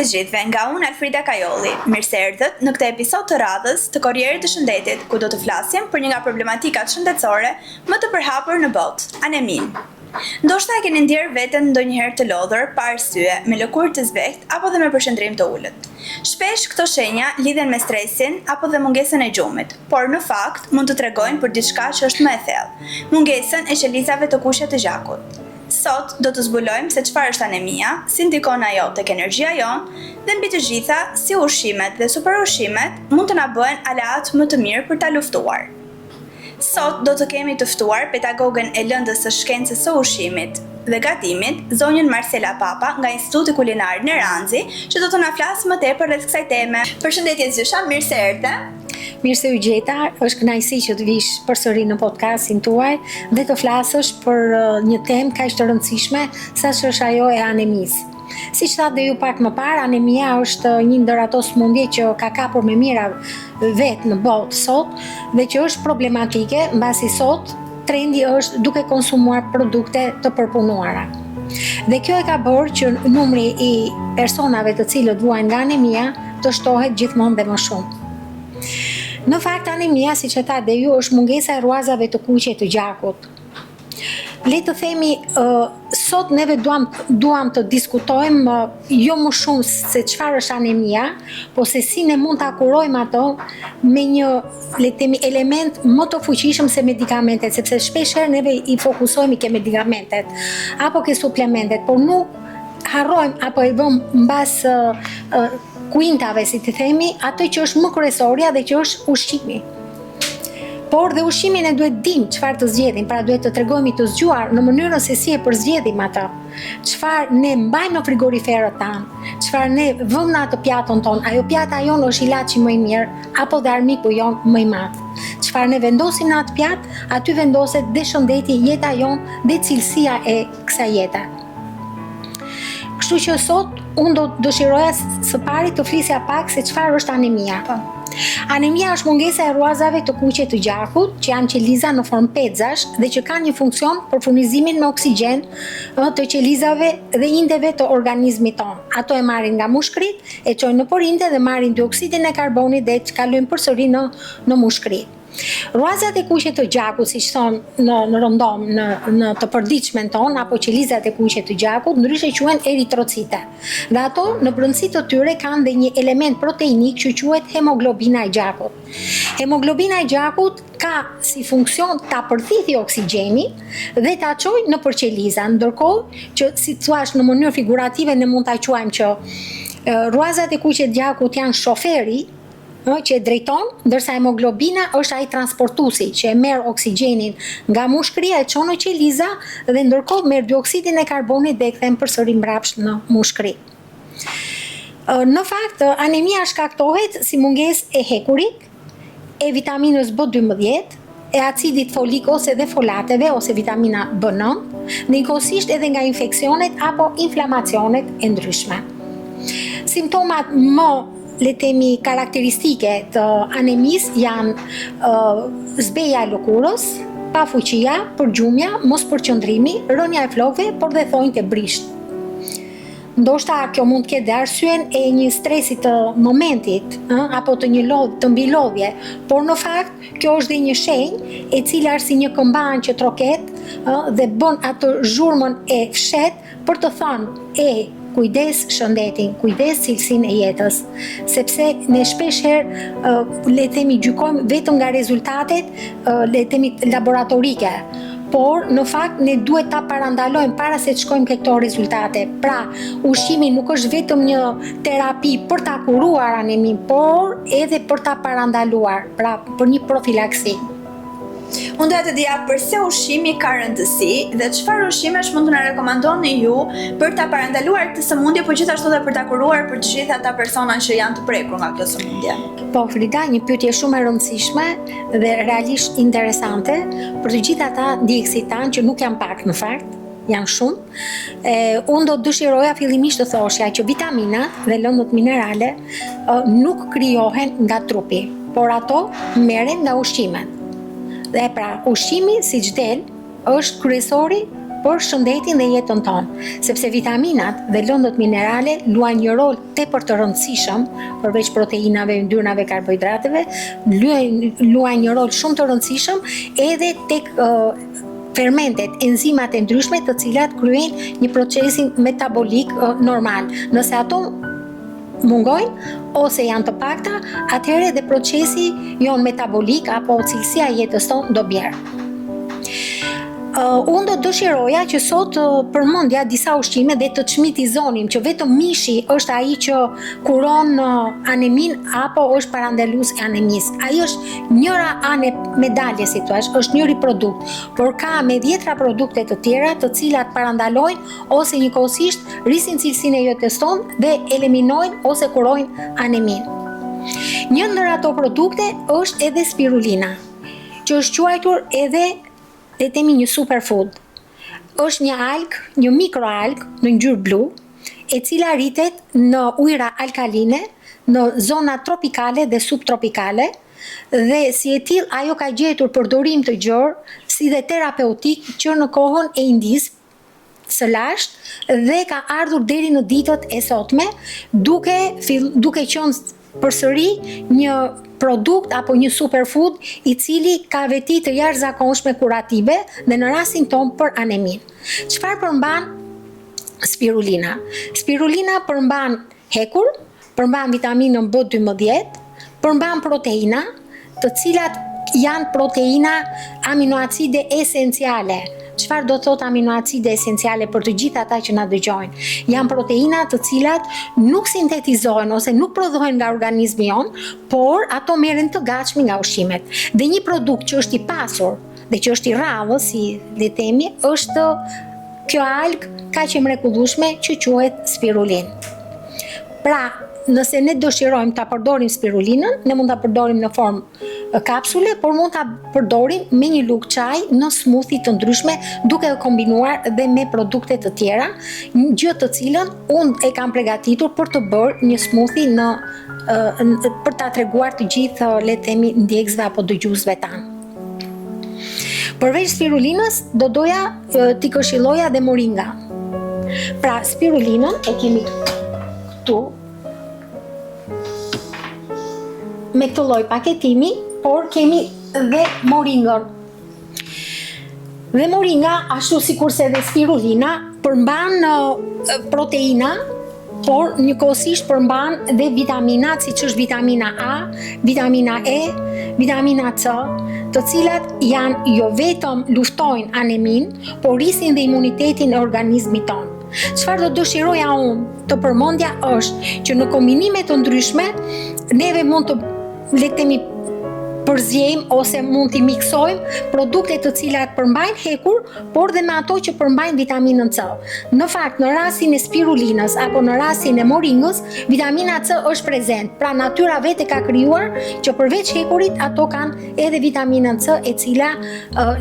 të gjithëve, nga unë Alfrida Kajolli. Mirë se erdhët në këtë episod të radhës të Korrierit të Shëndetit, ku do të flasim për një nga problematikat shëndetësore më të përhapur në botë, anemin. Ndoshta e keni ndjerë veten ndonjëherë të lodhur, pa arsye, me lëkurë të zveht apo dhe me përshëndrim të ulët. Shpesh këto shenja lidhen me stresin apo dhe mungesën e gjumit, por në fakt mund të tregojnë për diçka që është më e thellë, mungesën e qelizave të kuqe të gjakut. Sot do të zbulojmë se çfarë është anemia, si ndikon ajo tek energjia jonë dhe mbi të gjitha si ushqimet dhe superushqimet mund të na bëjnë aleat më të mirë për ta luftuar. Sot do të kemi të ftuar pedagogën e lëndës së shkencës së ushqimit dhe gatimit, zonjën Marcela Papa nga Instituti Kulinar Neranzi, që do të na flasë më tepër rreth kësaj teme. Përshëndetje Zysha, mirë se erdhe. Mirë se u gjeta, është kënaqësi që të vish përsëri në podcastin tuaj dhe të flasësh për një temë kaq të rëndësishme sa që është ajo e anemisë. Siç thatë dhe ju pak më parë, anemia është një ndër ato sëmundje që ka kapur me mira vetë në botë sot dhe që është problematike, mbasi sot trendi është duke konsumuar produkte të përpunuara. Dhe kjo e ka bërë që numri i personave të cilët vuajnë nga anemia të shtohet gjithmonë dhe më shumë. Në fakt, anemia, siç e tha dhe ju, është mungesa e ruazave të kuqe të gjakut. Le të themi, sot neve duam të diskutojmë jo më shumë se çfarë është anemia, po se si ne mund ta kurojmë ato me një, le të themi, element më të fuqishëm se medikamentet, sepse shpeshherë neve i fokusohemi ke medikamentet apo ke suplementet, por nuk harrojmë apo e vëmë mbas kuintave, si të themi, atë që është më kryesorja dhe që është ushqimi. Por dhe ushqimin e duhet dim çfarë të zgjedhim, pra duhet të tregojmë të zgjuar në mënyrën se si e përzgjedhim atë. Çfarë ne mbajmë në frigoriferët tanë, çfarë ne vëmë në atë pjatën tonë, ajo pjata jonë është ilaçi më i mirë apo dhe armiku jonë më i madh. Çfarë ne vendosim në atë pjatë, aty vendoset dhe shëndeti, jeta jonë dhe cilësia e kësaj jete. Kështu që sot unë do dëshiroja së pari të flisja pak se çfarë është anemia. Anemia është mungesa e ruazave të kuqe të gjakut, që janë qeliza në formë pezzash dhe që kanë një funksion për furnizimin me oksigjen të qelizave dhe indeve të organizmit tonë. Ato e marrin nga mushkrit, e çojnë në porinde dhe marrin dioksidin e karbonit dhe kalojnë përsëri në mushkri. Ruazat e kuqe të gjakut, siç thonë në rëndom, në të përditshmën tonë, apo qelizat e kuqe të gjakut, ndryshe quhen eritrocite. Dhe ato në brendësi të tyre kanë dhe një element proteinik që quhet hemoglobina e gjakut. Hemoglobina e gjakut ka si funksion ta përthithë oksigjenin dhe ta çojë nëpër qeliza, ndërkohë që si thua në mënyrë figurative ne mund ta quajmë që ruazat e kuqe të gjakut janë shoferi që e drejton, ndërsa hemoglobina është ai transportuesi që e merr oksigjenin nga mushkëria, e çon në qeliza dhe ndërkohë merr dioksidin e karbonit dhe e kthen përsëri mbrapsht në mushkëri. Në fakt, anemia shkaktohet si mungesë e hekurit, e vitaminës B12, e acidit folik ose dhe folateve ose vitamina B9, njëkohësisht edhe nga infeksionet apo inflamacionet e ndryshme. Simptomat më le të themi karakteristike të anemisë janë zbeja e lëkurës, pafuqia, përgjumja, mospërqendrimi, rënja e flokëve, por dhe thonjtë e brisht. Ndoshta kjo mund të ketë dhe arsyen e një stresi të momentit, apo të një lodhje, të mbilodhje, por në fakt kjo është dhe një shenjë e cila është si një këmban që troket dhe bën atë zhurmën e fshet për të thënë kujdes shëndetin, kujdes cilësinë e jetës, sepse ne shpesh herë le të themi gjykojmë vetëm nga rezultatet le të themi laboratorike, por në fakt ne duhet ta parandalojmë para se të shkojmë ke këto rezultate. Pra, ushqimi nuk është vetëm një terapi për ta kuruar anemin, por edhe për ta parandaluar, pra për një profilaksi. Unë doja të dija përse ushqimi ka rëndësi dhe çfarë ushqimesh mund të na rekomandoni ju për ta parandaluar këtë sëmundje, por gjithashtu edhe për ta kuruar për të gjithë ata persona që janë të prekur nga kjo sëmundje. Po, Frida, një pyetje shumë e rëndësishme dhe realisht interesante për të gjithë ata ndjekësit tanë që nuk janë pak në fakt, janë shumë. Unë do të dëshiroja fillimisht të thoshja që vitaminat dhe lëndët minerale nuk krijohen nga trupi, por ato merren nga ushqimet. Dhe pra, ushqimi siç del është kryesori për shëndetin dhe jetën tonë, sepse vitaminat dhe lëndët minerale luajnë një rol tepër të rëndësishëm, përveç proteinave, yndyrnave, karbohidrateve, luajnë një rol shumë të rëndësishëm edhe tek fermentet, enzimat e ndryshme të cilat kryejnë një procesin metabolik normal. Nëse ato mungojnë ose janë të pakta, atëherë edhe procesi jon metabolik apo cilësia e jetës tonë do bjerë. Unë do dëshiroja që sot përmendja disa ushqime dhe të çmitizonim që vetëm mishi është ai që kuron anemin apo është parandalues e anemisë. Ai është njëra anë medalje, si thua, është njëri produkt, por ka me dhjetra produkte të tjera të cilat parandalojnë ose njëkohësisht rrisin cilësinë e jetës tonë dhe eliminojnë ose kurojnë anemin. Një ndër ato produkte është edhe spirulina, që është quajtur edhe le temi një superfood. Është një algë, një mikroalgë në ngjyrë blu, e cila rritet në ujëra alkaline, në zona tropikale dhe subtropikale, dhe si e tillë ajo ka gjetur përdorim të gjerë si dhe terapeutik që në kohën e Indis së lashtë dhe ka ardhur deri në ditët e sotme, duke qenë përsëri një produkt apo një superfood i cili ka veti të jashtëzakonshme kurative dhe në rastin tonë për anemin. Çfarë përmban spirulina? Spirulina përmban hekur, përmban vitaminën B12, përmban proteina, të cilat janë proteina aminoacide esenciale. Çfarë do thot aminoacide esenciale për të gjithë ata që na dëgjojnë? Janë proteina të cilat nuk sintetizohen ose nuk prodhohen nga organizmi jon, por ato merren të gatshme nga ushqimet. Dhe një produkt që është i pasur dhe që është i rrallës, si le të themi, është kjo algë kaq e mrekullueshme që quhet spirulin. Pra, nëse ne dëshirojmë ta përdorim spirulinën, ne mund ta përdorim në formë kapsule, por mund ta përdorim me një lugë çaj në smoothie të ndryshme, duke e kombinuar dhe me produkte të tjera, gjë të cilën unë e kam përgatitur për të bërë një smoothie për ta treguar të gjithë, le të themi, ndjekësve apo dëgjuesve tanë. Përveç spirulinës, do doja t'i këshilloja dhe moringa. Pra, spirulinën e kemi këtu, me këtë lloj paketimi, por kemi dhe moringën. Dhe moringa, ashtu sikurse dhe spirulina, përmban proteina, por njëkohësisht përmban dhe vitamina, siç është vitamina A, vitamina E, vitamina C, të cilat janë jo vetëm luftojnë anemin, por rrisin dhe imunitetin e organizmit tonë. Çfarë do dëshiroja unë të përmendja është që në kombinime të ndryshme neve mund të le të themi përzjejmë ose mund t'i miksojmë produkte të cilat përmbajnë hekur, por dhe me ato që përmbajnë vitaminën C. Në fakt, në rastin e spirulinës apo në rastin e moringës, vitamina C është prezent. Pra natyra vetë ka krijuar që përveç hekurit ato kanë edhe vitaminën C, e cila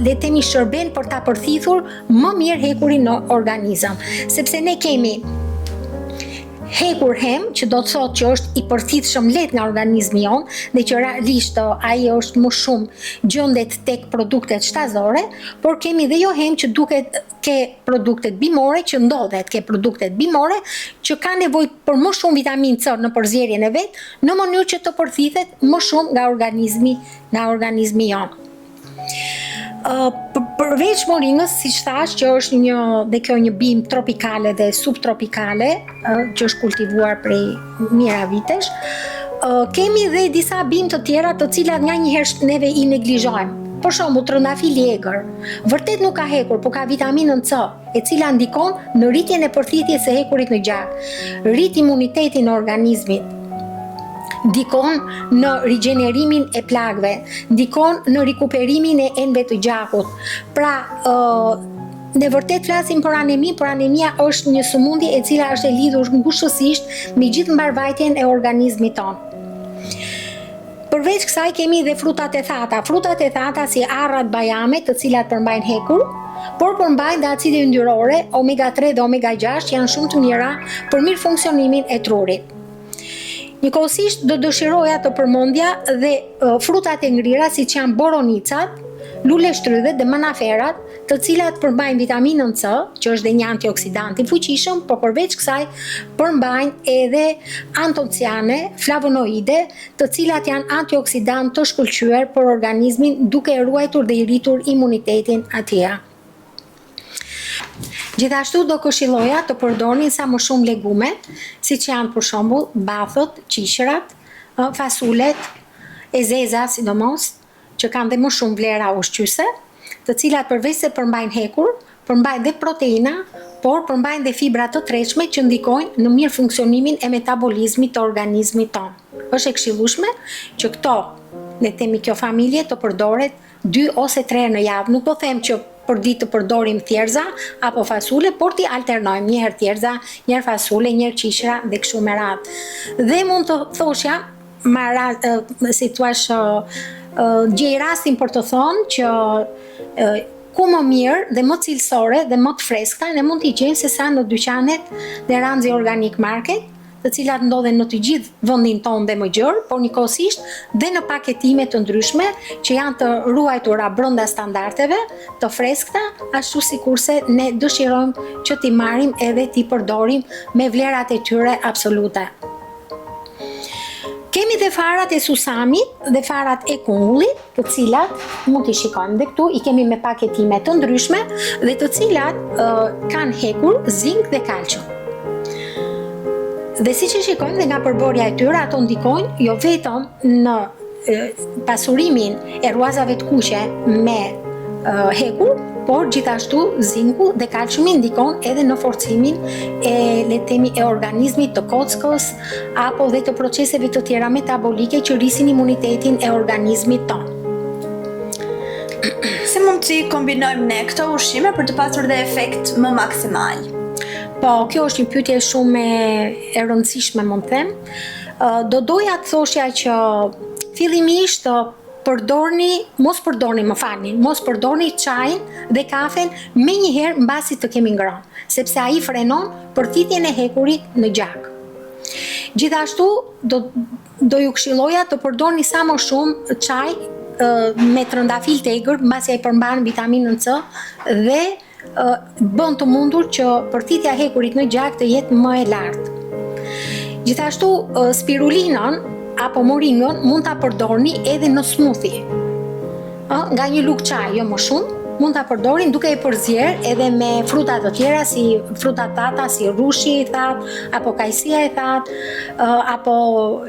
le të themi shërben për ta përthithur më mirë hekurin në organizëm. Sepse ne kemi hekur hem, që do të thotë që është i përthithshëm lehtë nga organizmi jon dhe që realisht ai është më shumë gjendet tek produktet shtazore, por kemi dhe jo hem që duket ke produktet bimore, që ndodhet ke produktet bimore që ka nevojë për më shumë vitaminë C në përzierjen e vet, në mënyrë që të përthithet më shumë nga organizmi jon. Përveç moringës, siç thash, që është një bimë tropikale dhe subtropikale, që është kultivuar prej mijëra vitesh, kemi dhe disa bimë të tjera të cilat nganjëherë neve i neglizhojmë. Për shembull, trëndafili i egër, vërtet nuk ka hekur, por ka vitaminën C, e cila ndikon në rritjen e përthithjes së hekurit në gjak, rrit imunitetin e organizmit, ndikon në rigjenerimin e plagëve, ndikon në rikuperimin e enëve të gjakut. Pra, ne vërtet flasim për anemi, por anemia është një sëmundje e cila është e lidhur ngushësisht me gjithë mbarvajtjen e organizmit tonë. Përveç kësaj kemi dhe frutat e thata. Frutat e thata si arrat bajame, të cilat përmbajnë hekur, por përmbajnë dhe acide yndyrore, omega 3 dhe omega 6, që janë shumë të mira për mirë funksionimin e trurit. Njëkohësisht do dëshiroja të përmendja dhe frutat e ngrira siç janë boronicat, lule shtrydhe dhe manaferat, të cilat përmbajnë vitaminën C, që është dhe një antioksidant i fuqishëm, por përveç kësaj përmbajnë edhe antociane, flavonoide, të cilat janë antioksidant të shkëlqyer për organizmin duke e ruajtur dhe i rritur imunitetin atij. Gjithashtu do këshilloja të përdornin sa më shumë legume, siç janë për shembull bathët, qishrat, fasulet, e zeza sidomos, që kanë dhe më shumë vlera ushqyese, të cilat përveç se përmbajnë hekur, përmbajnë dhe proteina, por përmbajnë dhe fibra të tretshme që ndikojnë në mirë funksionimin e metabolizmit të organizmit tonë. Është e këshillueshme që këto, le të themi kjo familje, të përdoret 2 ose 3 herë në javë. Nuk do them që për ditë të përdorim thjerza apo fasule, por t'i alternojmë një herë thjerza, një herë fasule, një herë qishra dhe kështu me radhë. Dhe mund të thoshja, si thua gjej rastin për të thonë që ku më mirë dhe më cilësore dhe më të freskëta ne mund t'i gjejmë se sa në dyqanet dhe Ranzi Organic Market, të cilat ndodhen në të gjithë vendin tonë dhe më gjerë, por njëkohësisht dhe në paketime të ndryshme që janë të ruajtura brenda standardeve të freskëta, ashtu sikurse ne dëshirojmë që t'i marrim edhe t'i përdorim me vlerat e tyre absolute. Kemi dhe farat e susamit dhe farat e kungullit, të cilat mund t'i shikojmë dhe këtu, i kemi me paketime të ndryshme dhe të cilat kanë hekur, zink dhe kalcium. Dhe si që shikojmë dhe nga përborja e tyre, ato ndikojnë jo vetëm në pasurimin e ruazave të kuqe me hekur, por gjithashtu zinku dhe kalciumi ndikon edhe në forcimin e organizmit të kockës apo dhe të proceseve të tjera metabolike që rrisin imunitetin e organizmit tonë. Si mund t'i kombinojmë ne këto ushqime për të pasur dhe efekt më maksimal? Po, kjo është një pyetje shumë e rëndësishme, mund të them. Do doja të thoshja që fillimisht mos përdorni çajin dhe kafen menjëherë mbasi të kemi ngrënë, sepse ai frenon përthitjen e hekurit në gjak. Gjithashtu do ju këshilloja të përdorni sa më shumë çaj me trëndafil të egër, mbasi ai përmban vitaminën C dhe bën të mundur që përthitja e hekurit në gjak të jetë më e lartë. Gjithashtu spirulinën apo moringën mund ta përdorni edhe në smoothie. Nga një lugë çaj, jo më shumë, mund ta përdorin duke e përzier edhe me fruta të tjera si fruta thata, si rrushi i thatë, apo kajsia e thatë, apo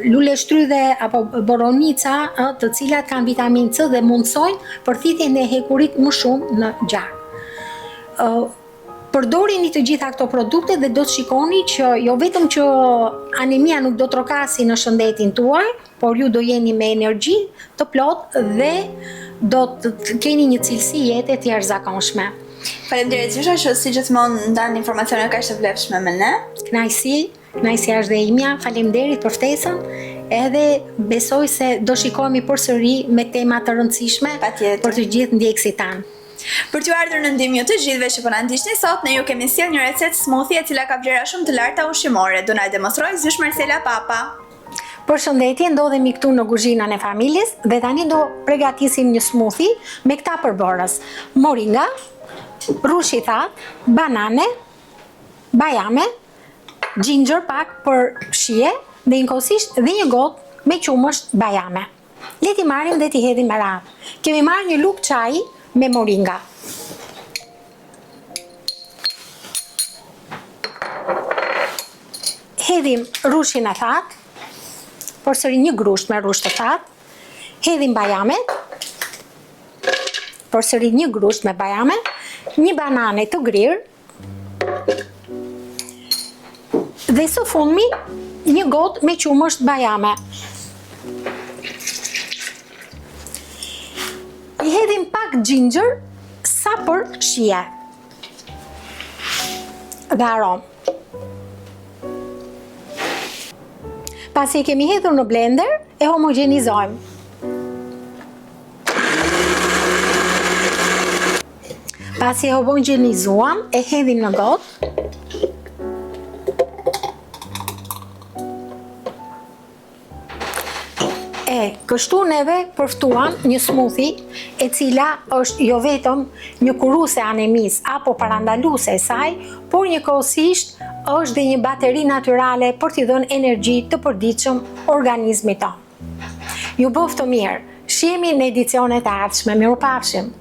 lule shtrydhe, apo boronica, të cilat kanë vitaminë C dhe mundsojnë përthitjen e hekurit më shumë në gjak. Përdorini të gjitha këto produkte dhe do të shikoni që jo vetëm që anemia nuk do të trokasi në shëndetin tuaj, por ju do jeni me energji të plot dhe do të keni një cilësi jete të jashtëzakonshme. Faleminderit Gjysha që si gjithmonë ndan informacione kaq të vlefshme me ne. Kënaqësia është dhe imja. Faleminderit për ftesën. Edhe besoj se do shikohemi përsëri me tema të rëndësishme për të gjithë ndjekësit tanë. Për t'ju ardhur në ndihmë ju të gjithëve që po na ndiqni sot, ne ju kemi sjellë një recetë smoothie e cila ka vlera shumë të larta ushqimore. Do na demonstrojë Zysh Marcela Papa. Përshëndetje, ndodhemi këtu në kuzhinën e familjes dhe tani do përgatisim një smoothie me këta përbërës: moringa, rrushi i thatë, banane, bajame, ginger pak për shije dhe njëkohësisht dhe një gotë me qumësht bajame. Le t'i marrim dhe t'i hedhim me radhë. Kemi marrë një lugë çaji me moringa. Hedhim rrushin e thatë, përsëri një grusht me rrusht të thatë. Hedhim bajamet, përsëri një grusht me bajame, një banane të grirë, dhe së fundmi një gotë me qumësht bajame. I hedhim pak ginger sa për shije dhe aromë. Pasi e kemi hedhur në blender, e homogenizojmë. Pasi e homogenizuam, e hedhim në gotë. Kështu neve përftuam një smoothie e cila është jo vetëm një kuruse anemis apo parandaluse e saj, por njëkohësisht është dhe një bateri natyrale për t'i dhënë energji të përditshëm organizmit tonë. Ju bof të mirë, shihemi në edicionet e ardhshme, mirupafshim.